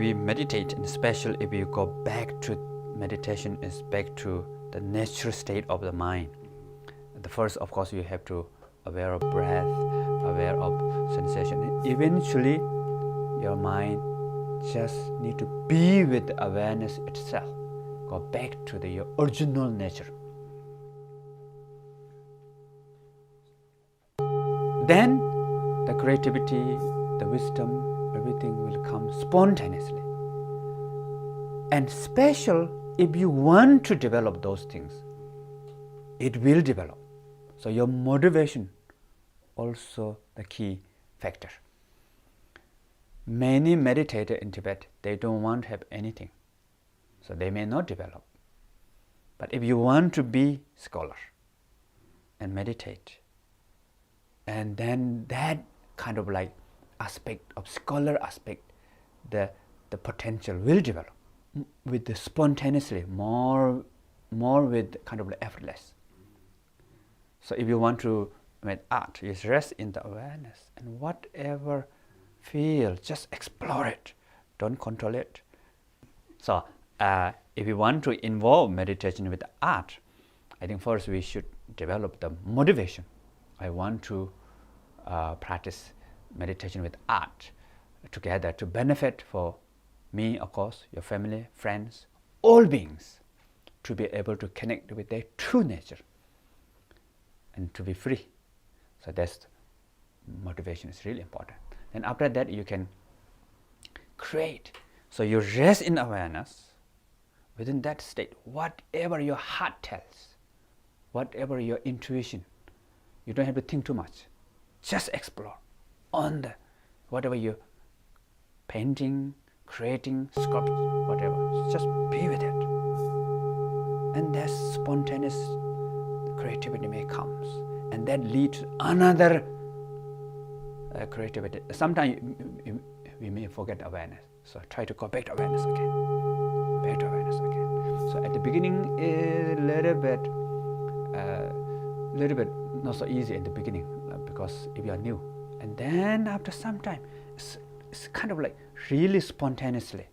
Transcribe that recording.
we meditate, and especially if you go back to meditation, is back to the natural state of the mind. The first, of course, you have to aware of breath, aware of sensation. Eventually, your mind just need to be with the awareness itself. Go back to your original nature. Then the creativity, the wisdom, everything will come spontaneously. And special, if you want to develop those things, it will develop. So your motivation also the key factor. Many meditators in Tibet, they don't want to have anything, so they may not develop. But if you want to be scholar and meditate, and then that kind of like aspect of scholar aspect, the potential will develop with the spontaneously, more with kind of like effortless. So if you want to make art, you rest in the awareness, and whatever feel, just explore it. Don't control it. So if you want to involve meditation with art, I think first we should develop the motivation. I want to practice meditation with art together to benefit for me, of course, your family, friends, all beings, to be able to connect with their true nature and to be free. So that's motivation is really important. And after that, you can create. So you rest in awareness. Within that state, whatever your heart tells, whatever your intuition, you don't have to think too much. Just explore on the whatever you're painting, creating, sculpting, whatever. Just be with it. And that spontaneous creativity may come. And that leads to another creativity. Sometimes we may forget awareness. So try to go back to awareness again. Back to awareness again. So at the beginning, a little bit not so easy in the beginning because if you are new. And then after some time, it's kind of like really spontaneously.